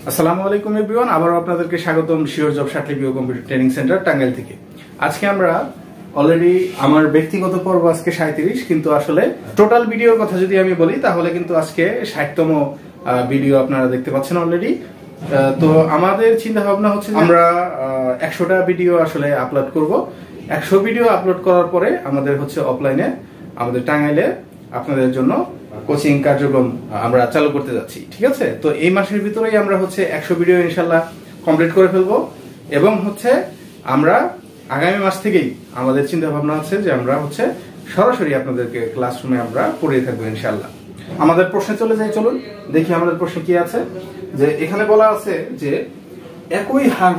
আসসালামু আলাইকুম এভরিওয়ান, আবারও আপনাদেরকে স্বাগতম শিওর জব শাটলিপিও কম্পিউটার ট্রেনিং সেন্টার টাঙ্গাইল থেকে। আজকে আমরা অলরেডি আমার ব্যক্তিগত পর্ব আজকে 37, কিন্তু আসলে টোটাল ভিডিওর কথা যদি আমি বলি তাহলে কিন্তু আজকে 60তম ভিডিও আপনারা দেখতে পাচ্ছেন অলরেডি। তো আমাদের চিন্তা ভাবনা হচ্ছে আমরা 100টা ভিডিও আসলে আপলোড করব। 100 ভিডিও আপলোড করার পরে আমাদের হচ্ছে অফলাইনে আমাদের টাঙ্গাইলে আপনাদের জন্য কোচিং কার্যক্রম আমরা চালু করতে যাচ্ছি, ঠিক আছে? তো এই মাসের ভিতরেই আমরা হচ্ছে 100 ভিডিও ইনশাল্লাহ কমপ্লিট করে ফেলবো এবং হচ্ছে আমরা আগামী মাস থেকেই আমাদের চিন্তা ভাবনা আছে যে আমরা হচ্ছে সরাসরি আপনাদেরকে ক্লাসরুমে আমরা পড়িয়ে থাকবো ইনশাল্লাহ। আমাদের প্রশ্নে চলে যাই, চলুন দেখি আমাদের প্রশ্নে কি আছে। যে এখানে বলা আছে যে একই হার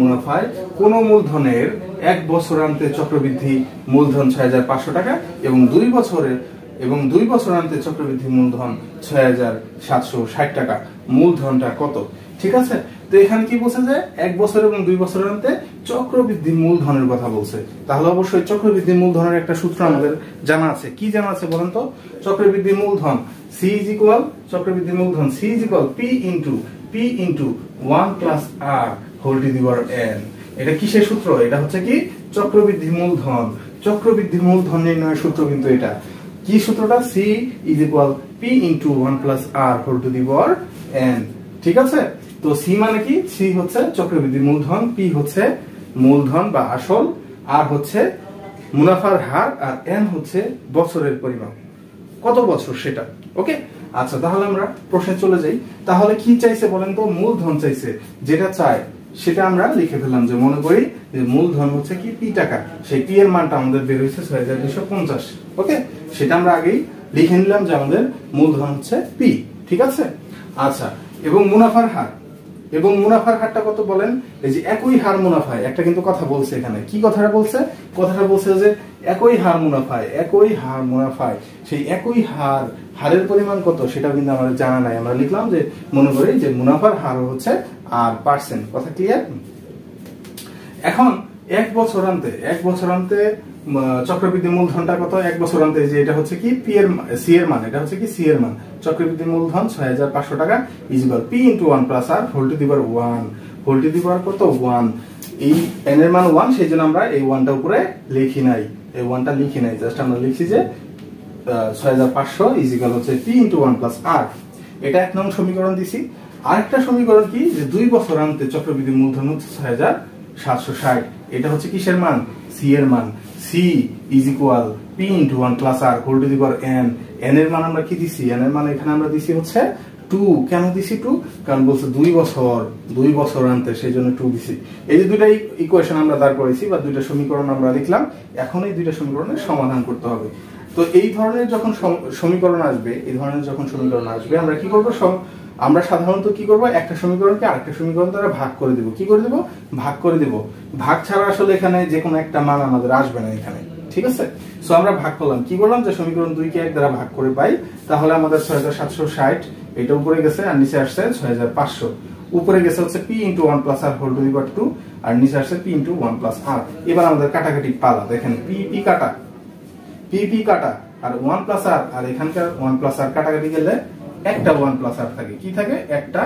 মুনাফায় কোন মূলধনের 1 বছরান্তে চক্রবৃদ্ধি মূলধন 6500 টাকা এবং 2 বছরান্তে চক্রবৃদ্ধি মূলধন 6760 টাকা, মূলধনটা কত? ঠিক আছে, তো এখানে কি বলছে যে 1 বছর এবং 2 বছরান্তে চক্রবৃদ্ধি মূলধনের কথা বলছে। তাহলে অবশ্যই চক্রবৃদ্ধি মূলধনের একটা সূত্র আমাদের জানা আছে। কি জানা আছে বলেন তো? চক্রবৃদ্ধি মূলধন C is equal P into 1 plus R whole to the power n। এটা কিসের সূত্র? এটা হচ্ছে কি চক্রবৃদ্ধি মূলধন নির্ণয়ের সূত্র। কিন্তু এটা কি সূত্রটা? C is equal P into 1 plus R whole to the power n। ঠিক আছে, তো C মানে কি? C হচ্ছে চক্রবৃদ্ধি মূলধন, P হচ্ছে মূলধন বা আসল, R হচ্ছে মুনাফার হার, আর n হচ্ছে বছরের পরিমাণ, কত বছর সেটা। ওকে, আচ্ছা তাহলে আমরা প্রশ্নে চলে যাই। তাহলে কি চাইছে বলেন তো? মূলধন চাইছে। যেটা চাই সেটা আমরা লিখে ফেললাম, যে মনে করি যে মূলধন হচ্ছে কি P টাকা, সেই P এর মানটা আমাদের বের হয়েছে 6250। ওকে, সেটা আমরা আগেই লিখে নিলাম যে আমাদের মূলধন হচ্ছে P। ঠিক আছে, আচ্ছা, এবং মুনাফার হারটা কত বলেন? এই যে একই হার মুনাফায় একটা কিন্তু কথা বলছে এখানে। কি কথাটা বলছে? কথাটা বলছে যে একই হার মুনাফায় সেই একই হারের পরিমাণ কত সেটা কিন্তু আমাদের জানা নাই। আমরা লিখলাম যে মনে করি যে মুনাফার হার হচ্ছে আর পার্সেন্ট। কথা ক্লিয়ার? এখন 1 বছরান্তে চক্রবৃদ্ধি মূলধনটা কত? 1 বছরান্তে যে এটা হচ্ছে কি C এর মান, এটা হচ্ছে কি C এর মান। চক্রবৃদ্ধি মূলধন 6500 টাকা is equal P into 1 plus R whole to the power 1। Whole to the power কত? 1। এই n এর মান 1, সেই জন্য আমরা এই 1টা উপরে লিখি নাই, জাস্ট আমরা লিখছি যে 6500 ইজ ইকুয়াল হচ্ছে P into 1 plus R। এটা 1 নং সমীকরণ দিছি। আরেকটা সমীকরণ কি? যে 2 বছরান্তে চক্রবৃদ্ধি মূলধন হচ্ছে 6760। এটা হচ্ছে কিসের মান? C এর মান। C is equal P into 1 plus R whole to the power n। n এর মান আমরা কি দিছি? n এর মান এখানে আমরা দিছি হচ্ছে 2। কেন দিছি 2? কারণ বলছে 2 বছর আনতে, সেই জন্য 2 দিছি। এই যে দুইটা ইকুয়েশন আমরা দাঁড় করেছি বা দুইটা সমীকরণ আমরা লিখলাম। এখন এই দুইটা সমীকরণের সমাধান করতে হবে। তো এই ধরনের যখন সমীকরণ আসবে আমরা কি করব? আমরা সাধারণত কি করব? একটা সমীকরণকে আরেকটা সমীকরণ দ্বারা ভাগ করে দেব। কি করে দেব? ভাগ করে দেব। ভাগ ছাড়া আসলে এখানে যে কোনো একটা মান আমাদের আসবে না এখানে। ঠিক আছে, সো আমরা ভাগ করলাম। কি করলাম? যে সমীকরণ 2 কে 1 দ্বারা ভাগ করে পাই, তাহলে আমাদের 6760 এটা উপরে গেছে আর নিচে আসছে 6500। উপরে গেছে হচ্ছে P into 1 plus R whole to the power 2 আর নিচে আসছে P into 1 plus R। এবার আমাদের কাটাকাটি পালা। দেখেন P কাটা আর 1 plus R, আর এখানকার 1 plus R কাটাকাটি গেলে একটা 1 plus R থাকে। কি থাকে? একটা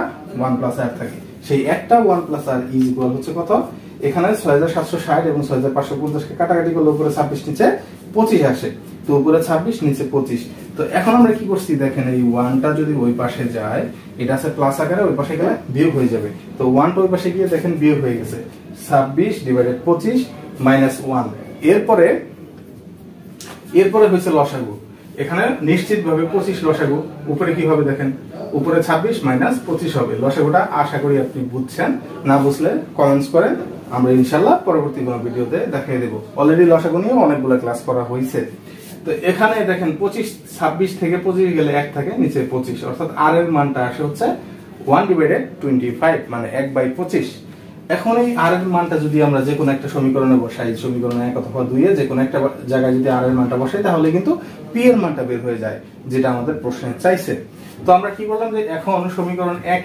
1 plus R থাকে। সেই একটা 1 plus R ইজ ইকুয়াল হচ্ছে কত? এখানে 6760 এবং 6550 কে কাটাকাটি করলে উপরে 26 নিচে 25 আসে। তো উপরে 26 নিচে 25। তো এখন আমরা কি করছি দেখেন, এই 1টা যদি ওই পাশে যায়, এটা আছে প্লাস আকারে, ওই পাশে গেলে বিয়োগ হয়ে যাবে। তো 1টা ওই পাশে গিয়ে দেখেন বিয়োগ হয়ে গেছে। 26 ডিভাইডেড 25 মাইনাস 1। এরপরে হয়েছে লসাগু। এখানে নিশ্চিতভাবে 25 লসাগু। উপরে কি হবে দেখেন? উপরে 26 মাইনাস 25 হবে। লসাগুটা আশা করি আপনি বুঝছেন, না বুঝলে কমেন্টস করেন, আমরা ইনশাল্লাহ পরবর্তী কোনো ভিডিওতে দেখিয়ে দেব। অলরেডি লসাগু নিয়ে অনেকগুলো ক্লাস করা হয়েছে। তো এখানে দেখেন 26 থেকে 25 গেলে 1 থাকে, নিচে 25, অর্থাৎ R এর মানটা আসে হচ্ছে 1/25 মানে 1/25। এখন এই R এর মানটা যদি আমরা যে কোনো একটা সমীকরণে বসাই, সমীকরণ 1 অথবা 2 এ যে কোনো একটা জায়গায় যদি R এর মানটা বসাই, তাহলে কিন্তু P এর মানটা বের হয়ে যায়, যেটা আমাদের প্রশ্নে চাইছে। তো আমরা কি বললাম যে এখন সমীকরণ 1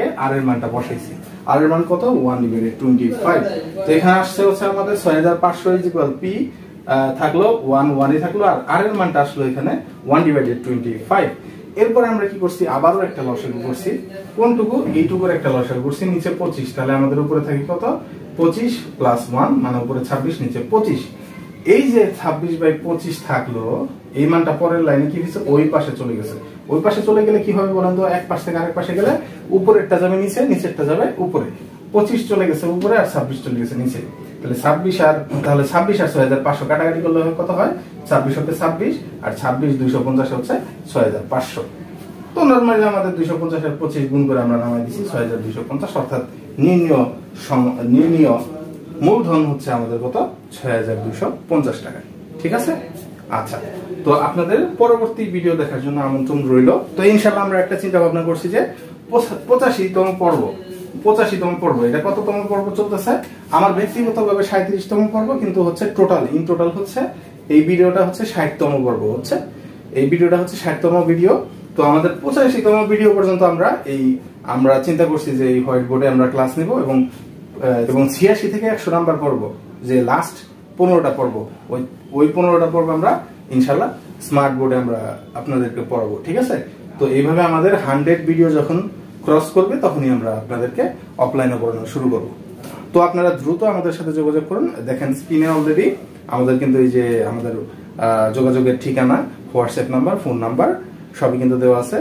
এ R এর মানটা বসাইছি। R এর মান কত? 1/25। তো এখানে আসছে হচ্ছে আমাদের 6500 ইজ ইকুয়াল P থাকলো 1 1ই থাকলো, আর R এর মানটা আসলো এখানে 1/25। এরপরে আমরা কি করছি, আবারও একটা লসাগু করছি। কোনটুকু? এইটুকুর একটা লসাগু করছি, নিচে 25। তাহলে আমাদের উপরে থাকে কত? 25 প্লাস 1 মানে উপরে 26 নিচে 25। এই যে 26/25 থাকলো, এই মানটা পরের লাইনে কি হয়েছে, ওই পাশে চলে গেছে। ওই পাশে চলে গেলে কি হবে বলেন তো? এক পাশ থেকে আরেক পাশে গেলে উপরেরটা যাবে নিচে, নিচেরটা যাবে উপরে। 25 চলে গেছে উপরে আর 26 চলে গেছে নিচে। তাহলে 26 আর 6500 কাটাকাটি করলে কত হয়? 26 হতে 26 আর 26 250 হচ্ছে 6500। তো নরমালি আমাদের 250 এর 25 গুণ করে আমরা নামাই দিছি 6250, অর্থাৎ নির্ণীয় মূলধন হচ্ছে আমাদের কত? 6250 টাকা। ঠিক আছে? আচ্ছা, তো আপনাদের পরবর্তী ভিডিও দেখার জন্য আমন্ত্রণ রইল। তো ইনশাআল্লাহ আমরা একটা চিন্তা ভাবনা করছি যে 85তম পর্ব, এটা কততম পর্ব চলতেছে? আমার ব্যক্তিগতভাবে 37তম পর্ব, কিন্তু হচ্ছে টোটাল হচ্ছে এই ভিডিওটা হচ্ছে 60তম পর্ব হচ্ছে। এই ভিডিওটা হচ্ছে 60তম ভিডিও। তো আমাদের 85তম ভিডিও পর্যন্ত আমরা চিন্তা করছি যে এই হোয়াইট বোর্ডে আমরা ক্লাস নিব, এবং 86 থেকে 100 নাম্বার পর্ব, যে লাস্ট 15টা পর্ব, ওই 15টা পর্ব আমরা ইনশাআল্লাহ স্মার্ট বোর্ডে আমরা আপনাদেরকে পড়াবো। ঠিক আছে? তো এইভাবে আমাদের 100 ভিডিও যখন ক্রস করবে তখনই আমরা আপনাদেরকে অফলাইনে পড়ানো শুরু করব। তো আপনারা দ্রুত আমাদের সাথে যোগাযোগ করুন। দেখেন স্ক্রিনে অলরেডি আমাদের কিন্তু এই যে আমাদের যোগাযোগের ঠিকানা, হোয়াটসঅ্যাপ নাম্বার, ফোন নাম্বার সবই কিন্তু দেওয়া আছে।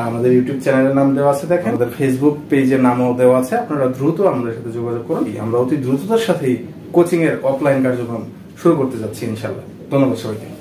আমাদের ইউটিউব চ্যানেলের নাম দেওয়া আছে, দেখেন আমাদের ফেসবুক পেজের নামও দেওয়া আছে। আপনারা দ্রুত আমাদের সাথে যোগাযোগ করুন। আমরা অতি দ্রুততার সাথেই কোচিং এর অফলাইন কার্যক্রম শুরু করতে যাচ্ছি ইনশাআল্লাহ। ধন্যবাদ সবাইকে।